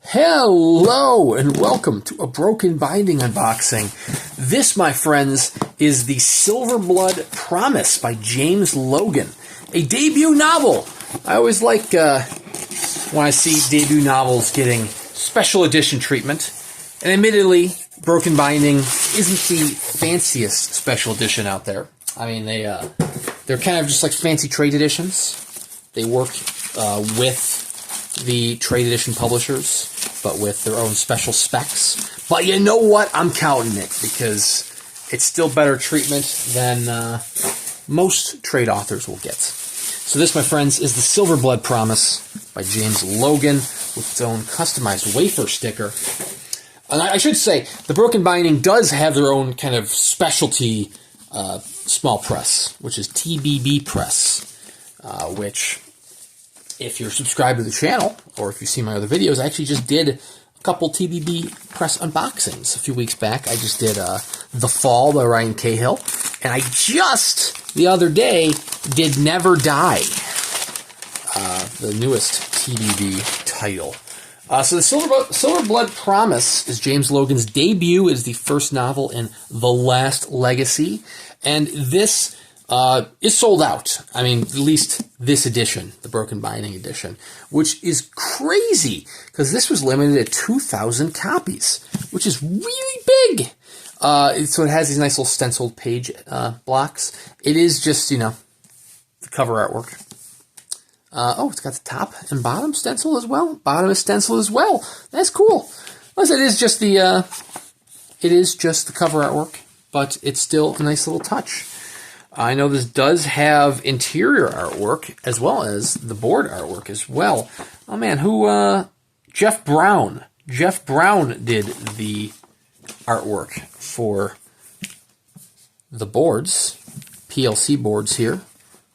Hello and welcome to a Broken Binding unboxing. This, my friends, is the Silverblood Promise by James Logan, a debut novel. I always like when I see debut novels getting special edition treatment. And admittedly, Broken Binding isn't the fanciest special edition out there. I mean, they're kind of just like fancy trade editions. They work with the trade edition publishers, but with their own special specs. But you know what? I'm counting it because it's still better treatment than most trade authors will get. So this, my friends, is the Silverblood Promise by James Logan with its own customized wafer sticker. And I should say, the Broken Binding does have their own kind of specialty small press, which is TBB Press, which, if you're subscribed to the channel, or if you see my other videos, I actually just did a couple TBB Press unboxings a few weeks back. I just did The Fall by Ryan Cahill, and I just, the other day, did Never Die, the newest TBB title. So the Silverblood Promise is James Logan's debut. It is the first novel in The Last Legacy, and this is sold out. I mean, at least this edition, the Broken Binding edition, which is crazy because this was limited at 2,000 copies, which is really big. So it has these nice little stenciled page blocks. It is just, you know, the cover artwork. Oh, it's got the top and bottom stencil as well. Bottom is stencil as well. That's cool. Plus, it is just the cover artwork, but it's still a nice little touch. I know this does have interior artwork as well as the board artwork as well. Oh man, Jeff Brown. Jeff Brown did the artwork for the boards, PLC boards here.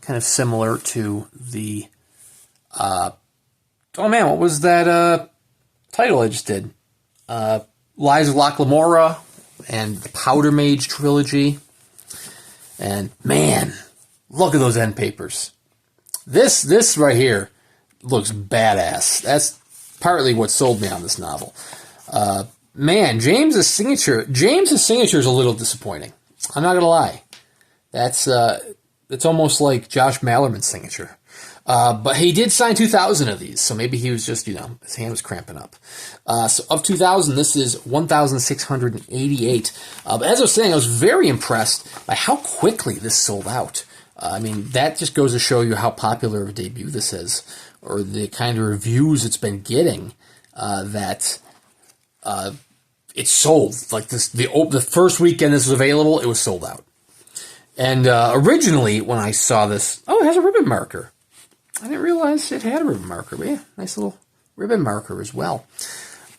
Kind of similar to the, oh man, what was that title I just did? Lies of Locke Lamora and the Powder Mage trilogy. And man, look at those end papers. This right here looks badass. That's partly what sold me on this novel. Man, James's signature is a little disappointing. I'm not gonna lie. It's almost like Josh Mallerman's signature. But he did sign 2,000 of these, so maybe he was just, you know, his hand was cramping up. So of 2,000, this is 1,688. But as I was saying, I was very impressed by how quickly this sold out. I mean, that just goes to show you how popular of a debut this is, or the kind of reviews it's been getting, that it's sold. Like the first weekend this was available, it was sold out. And originally, when I saw this, oh, it has a ribbon marker. I didn't realize it had a ribbon marker, but yeah, nice little ribbon marker as well.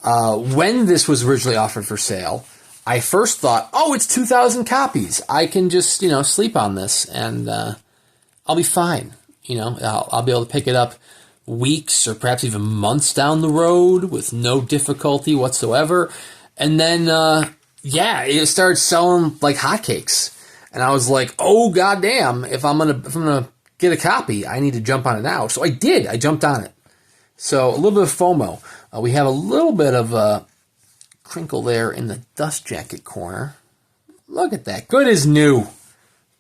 When this was originally offered for sale, I first thought, oh, it's 2,000 copies. I can just, you know, sleep on this and I'll be fine. You know, I'll be able to pick it up weeks or perhaps even months down the road with no difficulty whatsoever. And then, yeah, it started selling like hotcakes. And I was like, oh, goddamn, if I'm gonna get a copy, I need to jump on it now. So I did. I jumped on it. So a little bit of FOMO. We have a little bit of a crinkle there in the dust jacket corner. Look at that. Good as new.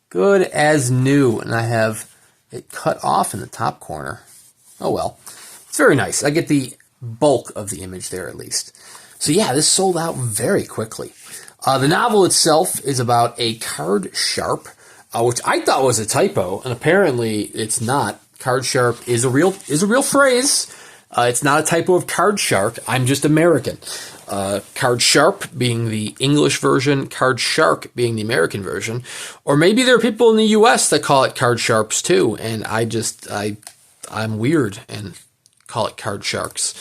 Good as new. And I have it cut off in the top corner. Oh well. It's very nice. I get the bulk of the image there at least. So yeah, this sold out very quickly. The novel itself is about a card sharp, which I thought was a typo, and apparently it's not. Card sharp is a real phrase. It's not a typo of card shark. I'm just American. Card sharp being the English version, card shark being the American version, or maybe there are people in the U.S. that call it card sharps too, and I'm weird and call it card sharks.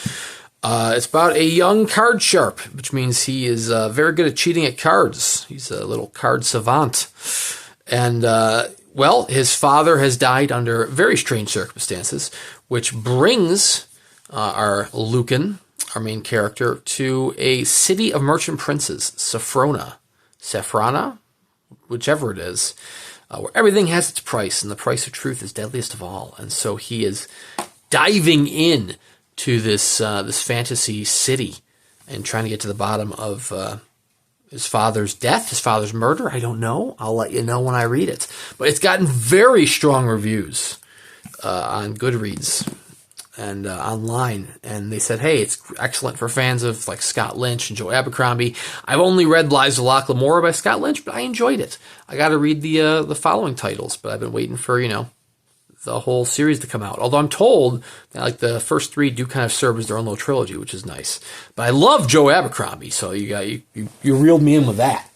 It's about a young card sharp, which means he is very good at cheating at cards. He's a little card savant. And, well, his father has died under very strange circumstances, which brings our Lucan, our main character, to a city of merchant princes, Sephrona, whichever it is, where everything has its price, and the price of truth is deadliest of all. And so he is diving in to this this fantasy city and trying to get to the bottom of his father's death, his father's murder. I don't know. I'll let you know when I read it. But it's gotten very strong reviews on Goodreads and online. And they said, hey, it's excellent for fans of like Scott Lynch and Joe Abercrombie. I've only read Lives of Locke Lamora by Scott Lynch, but I enjoyed it. I got to read the following titles, but I've been waiting for, the whole series to come out. Although I'm told that like the first 3 do kind of serve as their own little trilogy, which is nice. But I love Joe Abercrombie, so you reeled me in with that.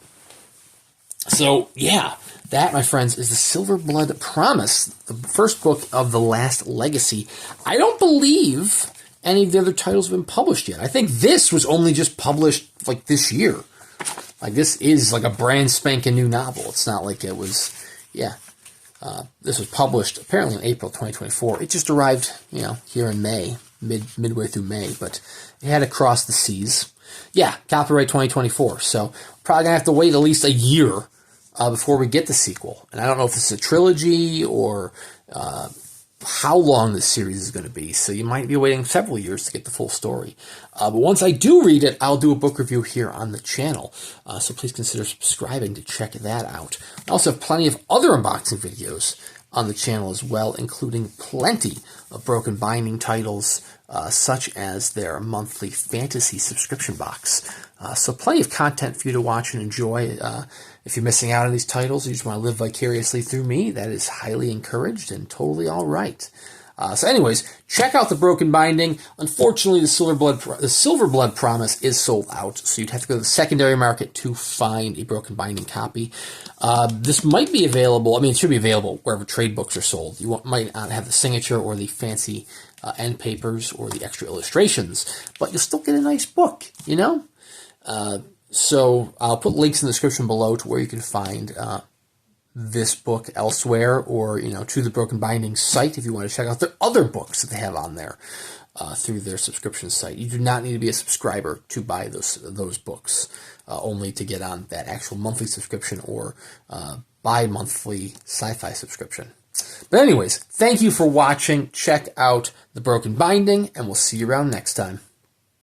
So yeah, that, my friends, is the Silverblood Promise, the first book of the Last Legacy. I don't believe any of the other titles have been published yet. I think this was only just published like this year. Like this is like a brand spanking new novel. It's not like it was, this was published apparently in April 2024. It just arrived, here in May, midway through May, but it had to cross the seas. Yeah, copyright 2024. So probably gonna have to wait at least a year before we get the sequel. And I don't know if it's a trilogy or how long this series is going to be. So you might be waiting several years to get the full story. But once I do read it, I'll do a book review here on the channel. So please consider subscribing to check that out. I also have plenty of other unboxing videos on the channel as well, including plenty of Broken Binding titles, such as their monthly fantasy subscription box. So plenty of content for you to watch and enjoy. If you're missing out on these titles, you just want to live vicariously through me, that is highly encouraged and totally all right. So anyways, check out the Broken Binding. Unfortunately, the Silverblood Promise is sold out, so you'd have to go to the secondary market to find a Broken Binding copy. This might be available, it should be available wherever trade books are sold. You might not have the signature or the fancy end papers or the extra illustrations, but you'll still get a nice book, So I'll put links in the description below to where you can find this book elsewhere, or to the Broken Binding site if you want to check out their other books that they have on there through their subscription site. You do not need to be a subscriber to buy those books, only to get on that actual monthly subscription or bi-monthly sci-fi subscription. But anyways, thank you for watching. Check out the Broken Binding, and we'll see you around next time.